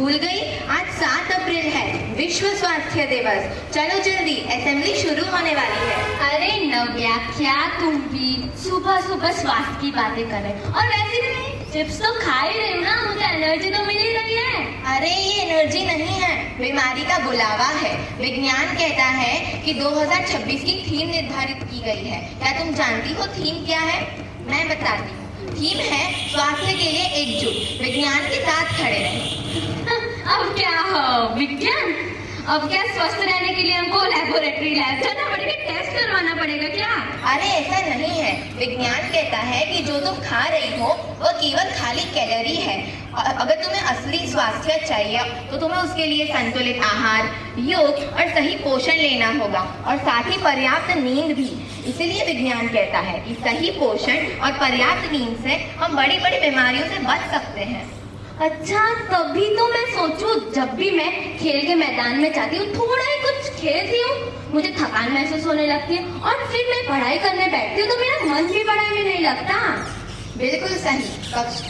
भूल गई? आज 7 अप्रैल है, विश्व स्वास्थ्य दिवस। चलो जल्दी, असेंबली शुरू होने वाली है। अरे नव्या, क्या तुम भी सुबह सुबह स्वास्थ्य की बातें कर रहे हो? और वैसे भी चिप्स तो खा ही रही हूँ ना, मुझे एनर्जी तो मिल ही रही है। अरे ये एनर्जी नहीं है, बीमारी का बुलावा है। विज्ञान कहता है कि 2026 की थीम निर्धारित की गई है। क्या तुम जानती हो थीम क्या है? मैं बताती हूँ। थीम है स्वास्थ्य के लिए एकजुट, विज्ञान के साथ खड़े रहें। अब क्या हो विज्ञान? अब क्या स्वस्थ रहने के लिए हमको लेबोरेटरी लैब जाना पड़ेगा, टेस्ट करवाना पड़ेगा क्या? अरे ऐसा नहीं है, विज्ञान कहता है कि जो तुम खा रही हो वह केवल खाली कैलोरी है। अगर तुम्हें असली स्वास्थ्य चाहिए तो तुम्हें उसके लिए संतुलित आहार, योग और सही पोषण लेना होगा, और साथ ही पर्याप्त नींद भी। इसलिए विज्ञान कहता है कि सही पोषण और पर्याप्त नींद से हम बड़ी बड़ी बीमारियों से बच सकते हैं। अच्छा, तभी तो मैं सोचूं, जब भी मैं खेल के मैदान में जाती हूँ, थोड़ा ही कुछ खेलती हूँ, मुझे थकान महसूस होने लगती है, और फिर मैं पढ़ाई करने बैठती हूँ तो मेरा मन भी पढ़ाई में नहीं लगता। बिल्कुल सही।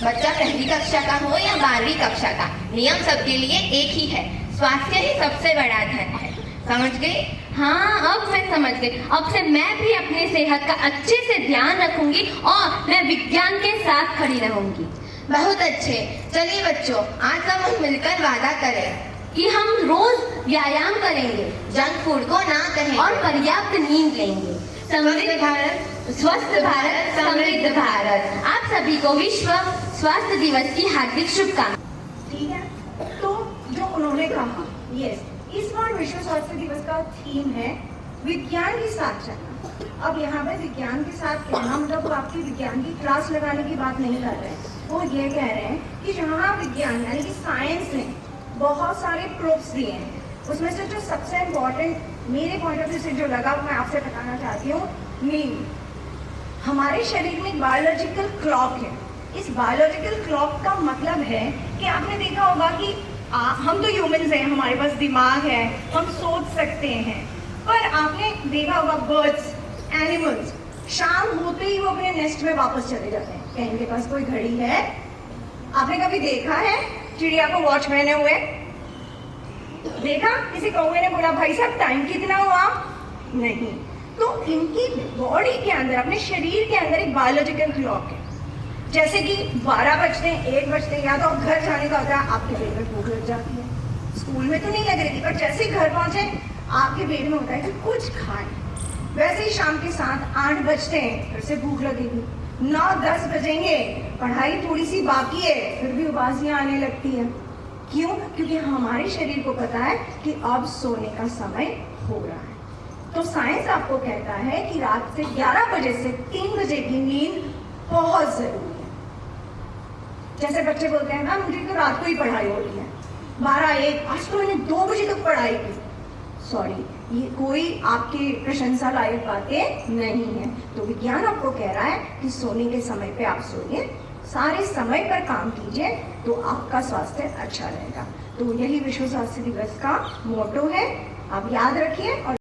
बच्चा पहली कक्षा का हो या 12वीं कक्षा का, नियम सबके लिए एक ही है। स्वास्थ्य ही सबसे बड़ा धन है। समझ गई? हाँ, अब मैं समझ गई। अब से मैं भी अपनी सेहत का अच्छे से ध्यान रखूंगी और मैं विज्ञान के साथ खड़ी रहूंगी। बहुत अच्छे। चलिए बच्चों, आज हम मिलकर वादा करें कि हम रोज व्यायाम करेंगे, जंक फूड को ना कहें और पर्याप्त नींद लेंगे। समृद्ध भारत, स्वस्थ भारत, समृद्ध भारत। आप सभी को विश्व स्वास्थ्य दिवस की हार्दिक शुभकामनाएं। ठीक है, तो जो उन्होंने कहा, यस, इस बार विश्व स्वास्थ्य दिवस का थीम है विज्ञान के साथ चलना। अब यहाँ पे विज्ञान के साथ कहना मतलब आपकी विज्ञान की क्लास लगाने की बात नहीं कर रहे हैं। वो ये कह रहे हैं कि जहाँ विज्ञान यानी कि साइंस ने बहुत सारे प्रूफ्स दिए हैं, उसमें से जो सबसे इम्पोर्टेंट मेरे पॉइंट ऑफ व्यू से जो लगा मैं आपसे बताना चाहती हूँ, नींद। हमारे शरीर में बायोलॉजिकल क्लॉक है। इस बायोलॉजिकल क्लॉक का मतलब है कि आपने देखा होगा कि हम तो ह्यूमंस हैं, हमारे पास दिमाग है, हम सोच सकते हैं, पर आपने देखा होगा बर्ड्स, एनिमल्स, शाम होते ही वो अपने नेस्ट में वापस चले जाते हैं। क्या इनके पास कोई घड़ी है? आपने कभी देखा है चिड़िया को वॉच पहने हुए? देखा? किसी कौवे ने बोला भाई साहब टाइम कितना हुआ? नहीं। तो इनकी बॉडी के अंदर, अपने शरीर के अंदर एक बायोलॉजिकल क्लॉक है। जैसे कि 12 बजते हैं, 1 बजते हैं, या तो अब घर जाने का होता है, आपके पेट में भूख लग जाती है। स्कूल में तो नहीं लग रही थी, पर जैसे ही घर पहुंचे आपके पेट में होता है कि कुछ खाएं। वैसे ही शाम के 7-8 बजते हैं, फिर से भूख लगेगी। 9-10 बजेंगे, पढ़ाई थोड़ी सी बाकी है, फिर भी उबासियां आने लगती है। क्यों? क्योंकि हमारे शरीर को पता है कि अब सोने का समय हो रहा है। तो साइंस आपको कहता है कि रात से 11 बजे से 3 बजे की नींद बहुत जरूरी है। जैसे बच्चे बोलते हैं ना, मुझे तो रात को ही पढ़ाई हो रही है, 12-1, आज तो मैंने 2 बजे तक पढ़ाई की। सॉरी, ये कोई आपकी प्रशंसा लायक बातें नहीं है। तो विज्ञान आपको कह रहा है कि सोने के समय पे आप सोइए, सारे समय पर काम कीजिए, तो आपका स्वास्थ्य अच्छा रहेगा। तो यही विश्व स्वास्थ्य दिवस का मोटो है, आप याद रखिए। और